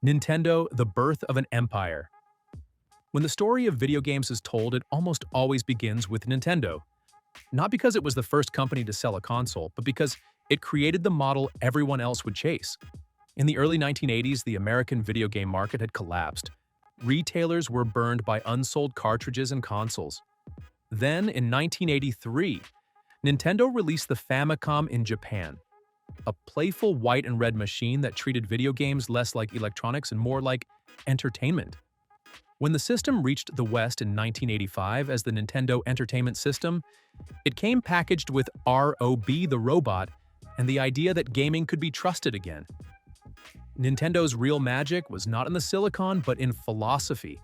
Nintendo, the birth of an empire. When the story of video games is told, it almost always begins with Nintendo. Not because it was the first company to sell a console, but because it created the model everyone else would chase. In the early 1980s, the American video game market had collapsed. Retailers were burned by unsold cartridges and consoles. Then, in 1983, Nintendo released the Famicom in Japan, a playful white and red machine that treated video games less like electronics and more like entertainment. When the system reached the West in 1985 as the Nintendo Entertainment System, it came packaged with ROB the robot and the idea that gaming could be trusted again. Nintendo's real magic was not in the silicon but in philosophy.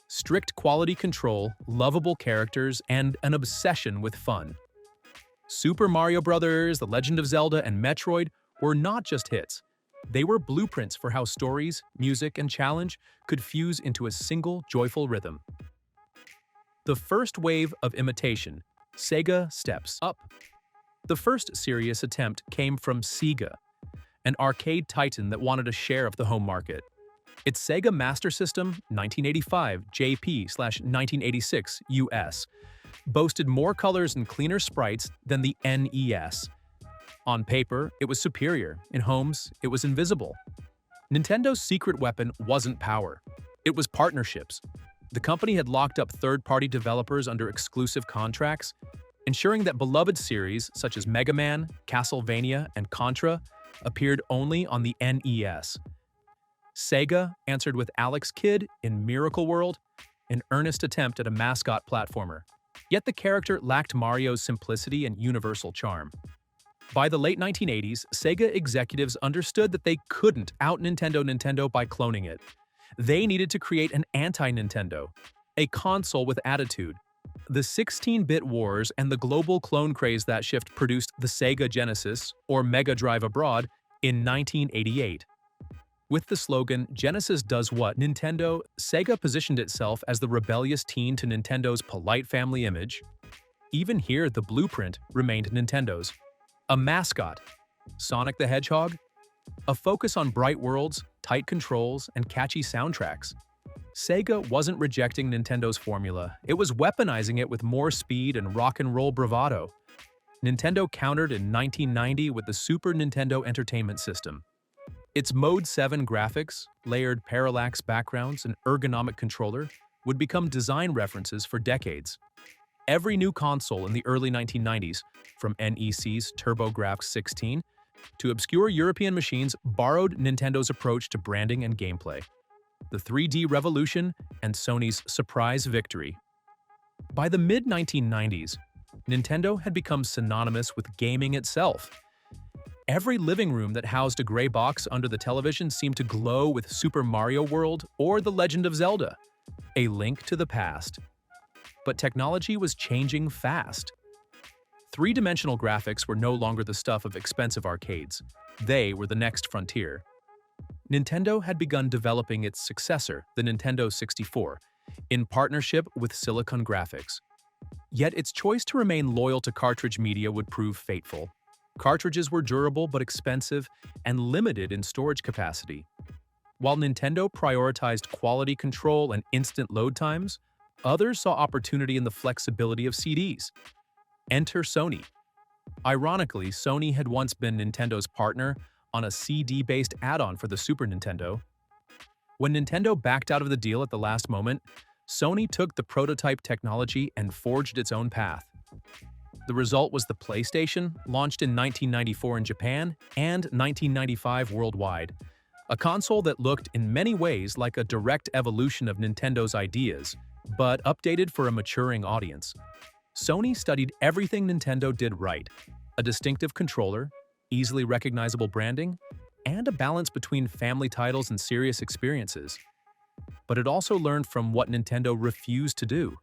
Strict quality control, lovable characters, and an obsession with fun. Super Mario Bros., The Legend of Zelda, and Metroid were not just hits. They were blueprints for how stories, music, and challenge could fuse into a single joyful rhythm. The first wave of imitation, Sega steps up. The first serious attempt came from Sega, an arcade titan that wanted a share of the home market. Its Sega Master System 1985 JP/1986 US boasted more colors and cleaner sprites than the NES. On paper, it was superior. In homes, it was invisible. Nintendo's secret weapon wasn't power. It was partnerships. The company had locked up third-party developers under exclusive contracts, ensuring that beloved series such as Mega Man, Castlevania, and Contra appeared only on the NES. Sega answered with Alex Kidd in Miracle World, an earnest attempt at a mascot platformer. Yet the character lacked Mario's simplicity and universal charm. By the late 1980s, Sega executives understood that they couldn't out-Nintendo by cloning it. They needed to create an anti-Nintendo, a console with attitude. The 16-bit wars and the global clone craze that shift produced the Sega Genesis, or Mega Drive abroad, in 1988. With the slogan, "Genesis does what Nintendo," Sega positioned itself as the rebellious teen to Nintendo's polite family image. Even here, the blueprint remained Nintendo's. A mascot, Sonic the Hedgehog, a focus on bright worlds, tight controls, and catchy soundtracks. Sega wasn't rejecting Nintendo's formula, it was weaponizing it with more speed and rock and roll bravado. Nintendo countered in 1990 with the Super Nintendo Entertainment System. Its Mode 7 graphics, layered parallax backgrounds, and ergonomic controller would become design references for decades. Every new console in the early 1990s, from NEC's TurboGrafx-16 to obscure European machines, borrowed Nintendo's approach to branding and gameplay. The 3D revolution and Sony's surprise victory. By the mid-1990s, Nintendo had become synonymous with gaming itself. Every living room that housed a gray box under the television seemed to glow with Super Mario World or The Legend of Zelda, a link to the past. But technology was changing fast. Three-dimensional graphics were no longer the stuff of expensive arcades. They were the next frontier. Nintendo had begun developing its successor, the Nintendo 64, in partnership with Silicon Graphics. Yet its choice to remain loyal to cartridge media would prove fateful. Cartridges were durable but expensive and limited in storage capacity. While Nintendo prioritized quality control and instant load times, others saw opportunity in the flexibility of CDs. Enter Sony. Ironically, Sony had once been Nintendo's partner on a CD-based add-on for the Super Nintendo. When Nintendo backed out of the deal at the last moment, Sony took the prototype technology and forged its own path. The result was the PlayStation, launched in 1994 in Japan and 1995 worldwide, a console that looked in many ways like a direct evolution of Nintendo's ideas, but updated for a maturing audience. Sony studied everything Nintendo did right: a distinctive controller, easily recognizable branding, and a balance between family titles and serious experiences. But it also learned from what Nintendo refused to do: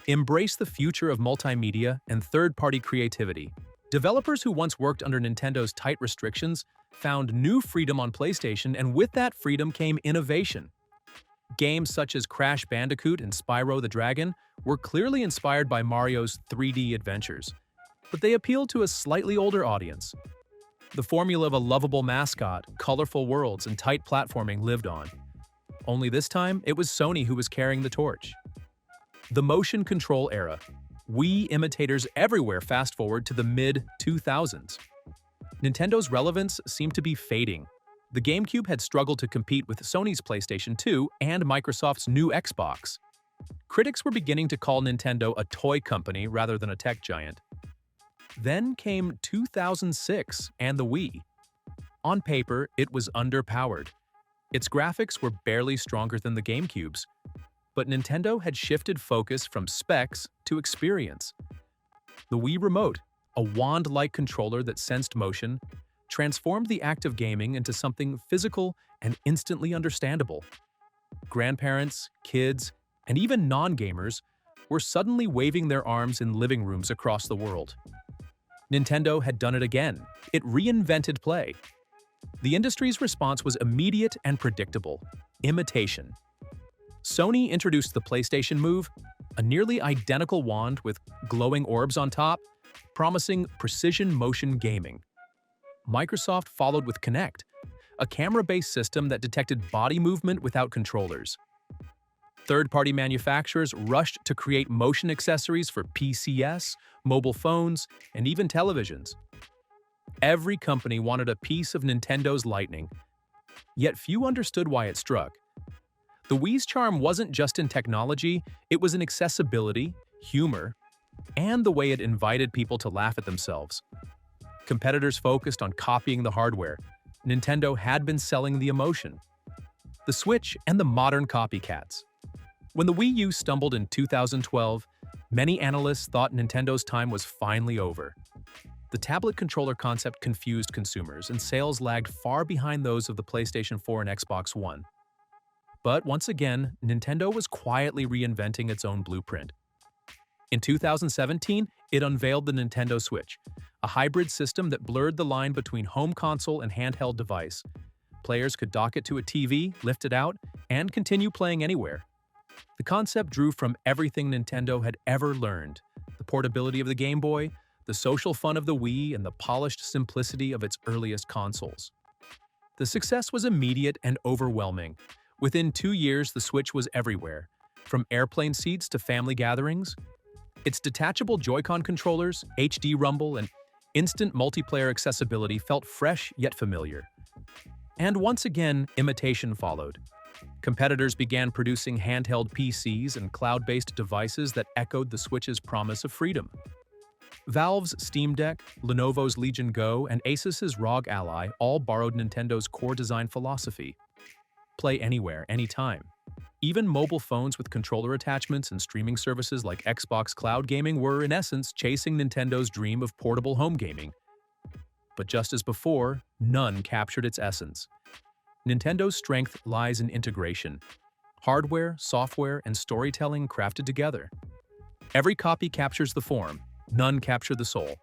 embrace the future of multimedia and third-party creativity. Developers who once worked under Nintendo's tight restrictions found new freedom on PlayStation, and with that freedom came innovation. Games such as Crash Bandicoot and Spyro the Dragon were clearly inspired by Mario's 3D adventures, but they appealed to a slightly older audience. The formula of a lovable mascot, colorful worlds, and tight platforming lived on. only this time it was Sony who was carrying the torch. The motion control era. Wii imitators everywhere fast forward to the mid-2000s. Nintendo's relevance seemed to be fading. The GameCube had struggled to compete with Sony's PlayStation 2 and Microsoft's new Xbox. Critics were beginning to call Nintendo a toy company rather than a tech giant. Then came 2006 and the Wii. On paper, it was underpowered. Its graphics were barely stronger than the GameCube's. But Nintendo had shifted focus from specs to experience. The Wii Remote, a wand-like controller that sensed motion, transformed the act of gaming into something physical and instantly understandable. Grandparents, kids, and even non-gamers were suddenly waving their arms in living rooms across the world. Nintendo had done it again. It reinvented play. The industry's response was immediate and predictable: imitation. Sony introduced the PlayStation Move, a nearly identical wand with glowing orbs on top, promising precision motion gaming. Microsoft followed with Kinect, a camera-based system that detected body movement without controllers. Third-party manufacturers rushed to create motion accessories for PCs, mobile phones, and even televisions. Every company wanted a piece of Nintendo's lightning, yet few understood why it struck. The Wii's charm wasn't just in technology, it was in accessibility, humor, and the way it invited people to laugh at themselves. Competitors focused on copying the hardware. Nintendo had been selling the emotion. The Switch and the modern copycats. When the Wii U stumbled in 2012, many analysts thought Nintendo's time was finally over. The tablet controller concept confused consumers, and sales lagged far behind those of the PlayStation 4 and Xbox One. But once again, Nintendo was quietly reinventing its own blueprint. In 2017, it unveiled the Nintendo Switch, a hybrid system that blurred the line between home console and handheld device. Players could dock it to a TV, lift it out, and continue playing anywhere. The concept drew from everything Nintendo had ever learned: the portability of the Game Boy, the social fun of the Wii, and the polished simplicity of its earliest consoles. The success was immediate and overwhelming. Within 2 years, the Switch was everywhere, from airplane seats to family gatherings. Its detachable Joy-Con controllers, HD rumble, and instant multiplayer accessibility felt fresh yet familiar. And once again, imitation followed. Competitors began producing handheld PCs and cloud-based devices that echoed the Switch's promise of freedom. Valve's Steam Deck, Lenovo's Legion Go, and Asus's ROG Ally all borrowed Nintendo's core design philosophy: play anywhere, anytime. Even mobile phones with controller attachments and streaming services like Xbox Cloud Gaming were, in essence, chasing Nintendo's dream of portable home gaming. But just as before, none captured its essence. Nintendo's strength lies in integration: hardware, software, and storytelling crafted together. Every copy captures the form, none capture the soul.